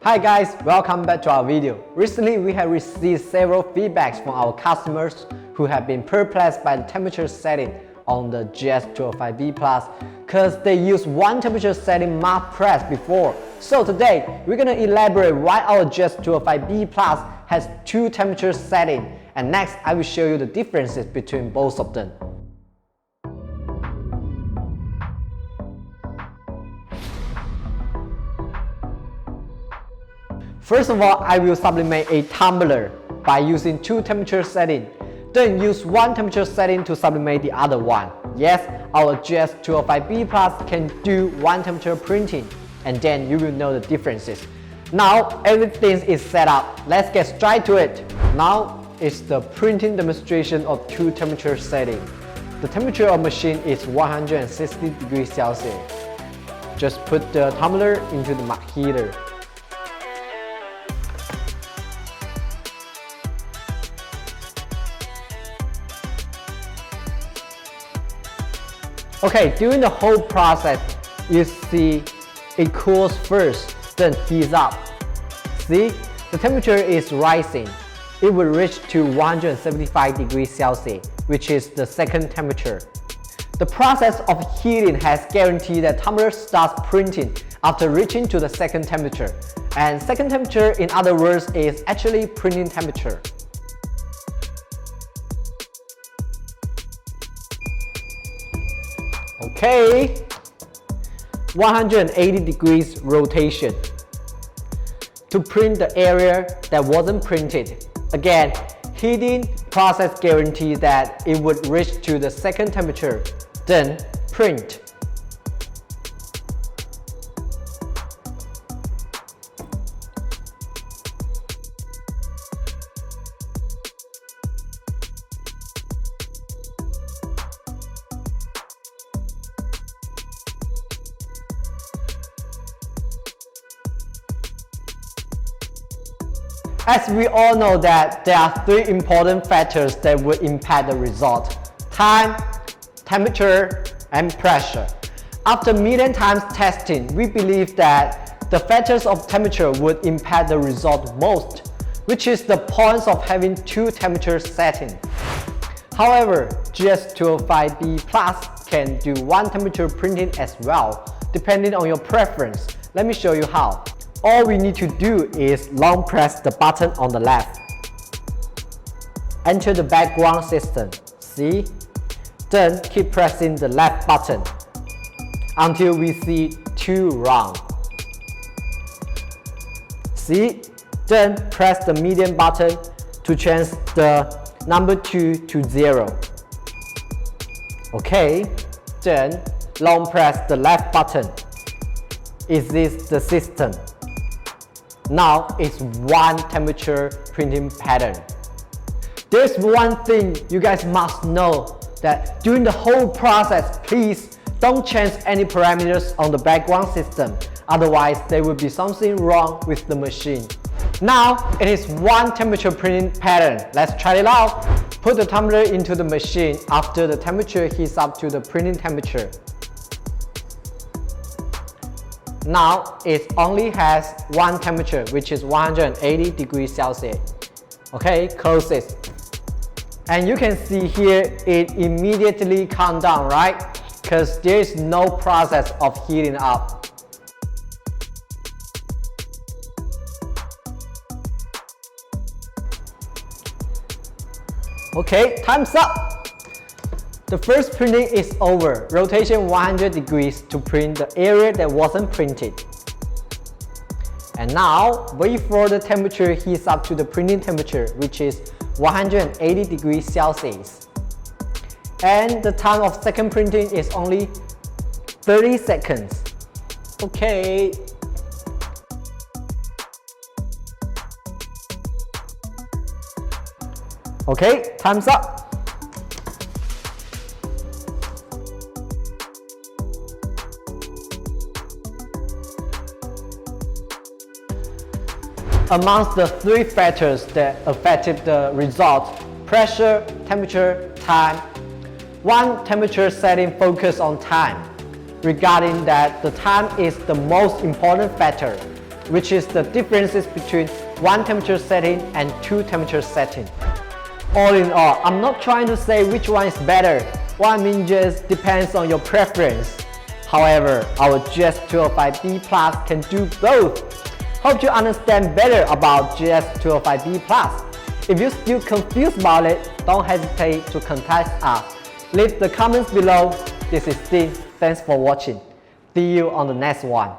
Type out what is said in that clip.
Hi guys, welcome back to our video. Recently, we have received several feedbacks from our customers who have been perplexed by the temperature setting on the GS-205B Plus because they used one temperature setting mark press before. So today, we're going to elaborate why our GS-205B Plus has two temperature settings, and next I will show you the differences between both of them. First of all, I will sublimate a tumbler by using two temperature settings. Then use one temperature setting to sublimate the other one. Yes, our GS-205B Plus can do one temperature printing, and then you will know the differences. Now everything is set up. Let's get straight to it. Now is the printing demonstration of two temperature settings. The temperature of machine is 160 degrees Celsius. Just put the tumbler into the mug heater. Okay, during the whole process, you see it cools first, then heats up. See, the temperature is rising. It will reach to 175 degrees Celsius, which is the second temperature. The process of heating has guaranteed that tumbler starts printing after reaching to the second temperature. And second temperature, in other words, is actually printing temperature. Okay, 180 degrees rotation to print the area that wasn't printed. Again, heating process guarantees that it would reach to the second temperature, then print. As we all know that there are three important factors that will impact the result: time, temperature, and pressure. After million times testing, we believe that the factors of temperature would impact the result most, which is the points of having two temperature settings. However, GS-205B Plus can do one temperature printing as well, depending on your preference. Let me show you how. All we need to do is long press the button on the left. Enter the background system, see? Then keep pressing the left button until we see 2 round. See? Then press the medium button to change the number 2 to 0. Okay, then long press the left button. Is this the system? Now it's one temperature printing pattern. There's one thing you guys must know, that during the whole process, please don't change any parameters on the background system. Otherwise, there will be something wrong with the machine. Now it is one temperature printing pattern. Let's try it out. Put the tumbler into the machine after the temperature heats up to the printing temperature. Now it only has one temperature, which is 180 degrees Celsius. Okay, close it. And you can see here it immediately calms down, right? Because there is no process of heating up. Okay, time's up. The first printing is over. Rotation 100 degrees to print the area that wasn't printed. And now, wait for the temperature heats up to the printing temperature, which is 180 degrees Celsius. And the time of second printing is only 30 seconds. Okay. Okay, time's up. Amongst the three factors that affected the result: pressure, temperature, time, one temperature setting focused on time. Regarding that, the time is the most important factor. which is the differences between 1 temperature setting and 2 temperature setting. All in all, I'm not trying to say which one is better. What I mean just depends on your preference. However, our GS-205B Plus can do both. Hope you understand better about GS-205B Plus. If you're still confused about it, don't hesitate to contact us. Leave the comments below. This is Steve. Thanks for watching. See you on the next one.